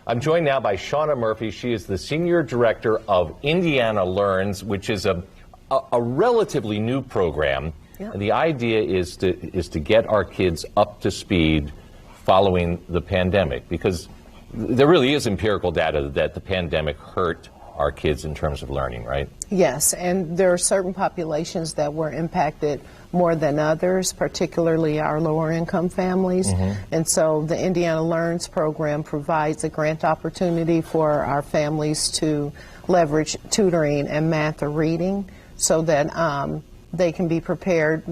I'm joined now by Shauna Murphy. She is the Senior Director of Indiana Learns, which is a relatively new program. Yeah. And the idea is to get our kids up to speed following the pandemic, because there really is empirical data that the pandemic hurt our kids in terms of learning, right? Yes, and there are certain populations that were impacted more than others, particularly our lower income families. And so the Indiana Learns program provides a grant opportunity for our families to leverage tutoring and math or reading so that they can be prepared.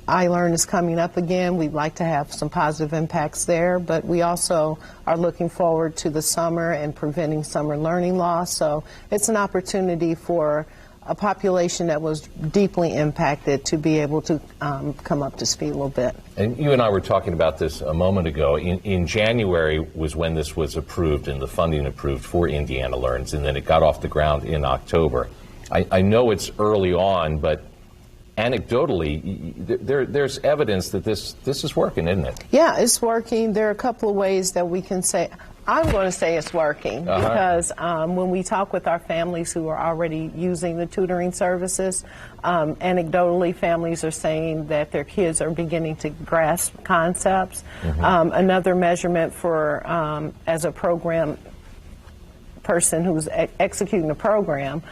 iLearn is coming up again. We'd like to have some positive impacts there, but we also are looking forward to the summer and preventing summer learning loss. So it's an opportunity for a population that was deeply impacted to be able to come up to speed a little bit. And you and I were talking about this a moment ago. In January was when this was approved and the funding approved for Indiana Learns, and then it got off the ground in October. I know it's early on, but anecdotally, there's evidence that this is working, isn't it? Yeah, it's working. There are a couple of ways that we can say, I'm going to say it's working, because when we talk with our families who are already using the tutoring services, anecdotally, families are saying that their kids are beginning to grasp concepts. Another measurement for, as a program person who's executing the program,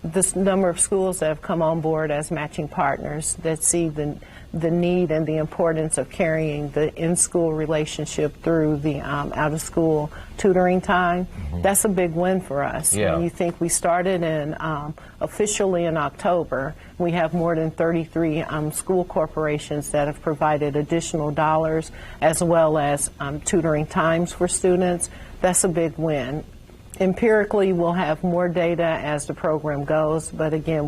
this number of schools that have come on board as matching partners that see the need and the importance of carrying the in-school relationship through the out-of-school tutoring time. That's a big win for us. Yeah. When you think we started in officially in October, we have more than 33 school corporations that have provided additional dollars as well as tutoring times for students. That's a big win. Empirically, we'll have more data as the program goes, but again,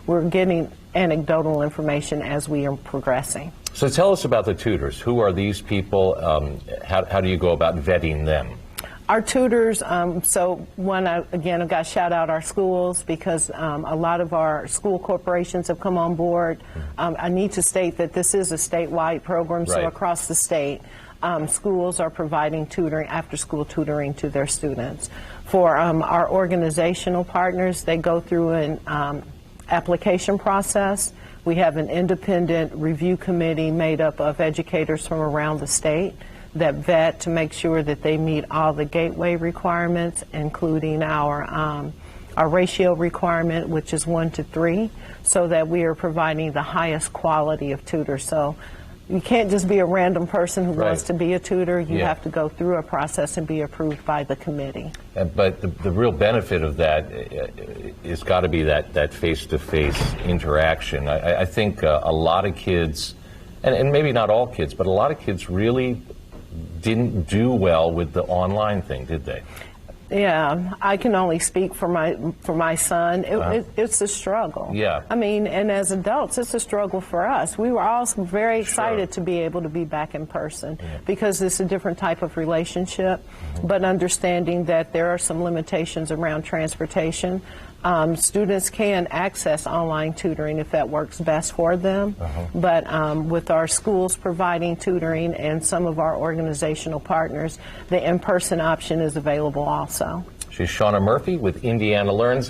we're getting anecdotal information as we are progressing. So tell us about the tutors. Who are these people? How do you go about vetting them? Our tutors, so one, again, I've got to shout out our schools, because a lot of our school corporations have come on board. I need to state that this is a statewide program, so across the state, schools are providing tutoring, after-school tutoring to their students. For our organizational partners, they go through an application process. We have an independent review committee made up of educators from around the state that vet to make sure that they meet all the gateway requirements, including our ratio requirement, which is 1 to 3, so that we are providing the highest quality of tutors. So you can't just be a random person who wants to be a tutor. You have to go through a process and be approved by the committee. But the real benefit of that is got to be that face-to-face interaction. I think a lot of kids, and maybe not all kids, but a lot of kids really didn't do well with the online thing, did they? Yeah, I can only speak for my son. It's a struggle. Yeah. I mean, and as adults, it's a struggle for us. We were all very excited to be able to be back in person because it's a different type of relationship, but understanding that there are some limitations around transportation. Students can access online tutoring if that works best for them, but with our schools providing tutoring and some of our organizational partners, the in-person option is available also. She's Shauna Murphy with Indiana Learns.